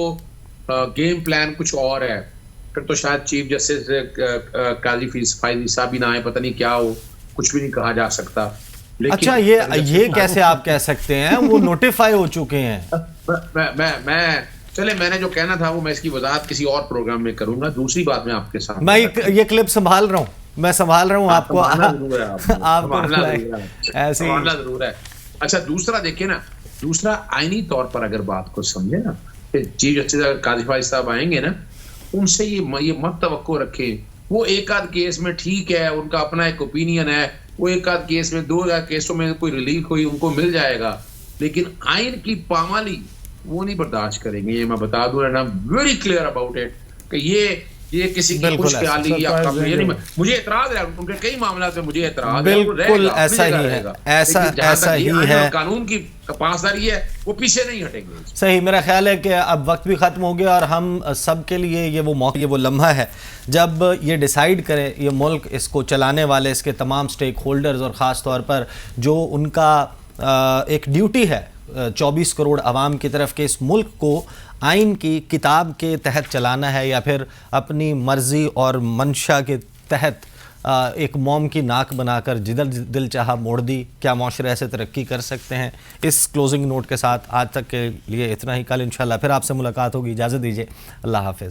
گیم پلان کچھ اور ہے پھر تو شاید چیف جسٹس قاضی فائز عیسیٰ بھی نہ آئے، پتہ نہیں کیا ہو، کچھ بھی نہیں کہا جا سکتا. اچھا، یہ کیسے آپ کہہ سکتے ہیں؟ وہ نوٹیفائی ہو چکے ہیں. میں نے جو کہنا تھا وہ میں اس کی وضاحت کسی اور پروگرام میں کروں گا. دوسری بات میں آپ کے ساتھ میں یہ کلپ سنبھال رہا ہوں آپ کو ایسی ضرور ہے. اچھا، دوسرا دیکھیں نا، دوسرا آئینی طور پر اگر بات کو سمجھے نا، کہ چیف جسٹس قاضی فائز صاحب آئیں گے نا، ان سے یہ مت توقع رکھیں. وہ ایک آدھ کیس میں ٹھیک ہے، ان کا اپنا ایک اوپینین ہے، وہ ایک آدھ کیس میں 2 کیسوں میں کوئی ریلیف ہوئی ان کو مل جائے گا، لیکن آئین کی پامالی وہ نہیں برداشت کریں گے. یہ میں بتا دوں نا، ویری کلیئر اباؤٹ اٹ، کہ یہ کسی کی خوش خیالی یا مجھے اعتراض ہے ان کے کئی معاملات میں، مجھے اعتراض ہے. بالکل ایسا ہی ہے. قانون کی پاسداری ہے، وہ پیچھے نہیں ہٹیں گے. صحیح. میرا خیال ہے کہ اب وقت بھی ختم ہو گیا اور ہم سب کے لیے یہ وہ موقع، یہ وہ لمحہ ہے جب یہ ڈیسائیڈ کرے یہ ملک، اس کو چلانے والے، اس کے تمام سٹیک ہولڈرز، اور خاص طور پر جو ان کا ایک ڈیوٹی ہے 24 کروڑ عوام کی طرف، کہ اس ملک کو آئین کی کتاب کے تحت چلانا ہے یا پھر اپنی مرضی اور منشا کے تحت ایک موم کی ناک بنا کر جدھر دل چاہا موڑ دی. کیا معاشرے ایسے ترقی کر سکتے ہیں؟ اس کلوزنگ نوٹ کے ساتھ آج تک کے لیے اتنا ہی. کل انشاءاللہ پھر آپ سے ملاقات ہوگی. اجازت دیجیے. اللہ حافظ.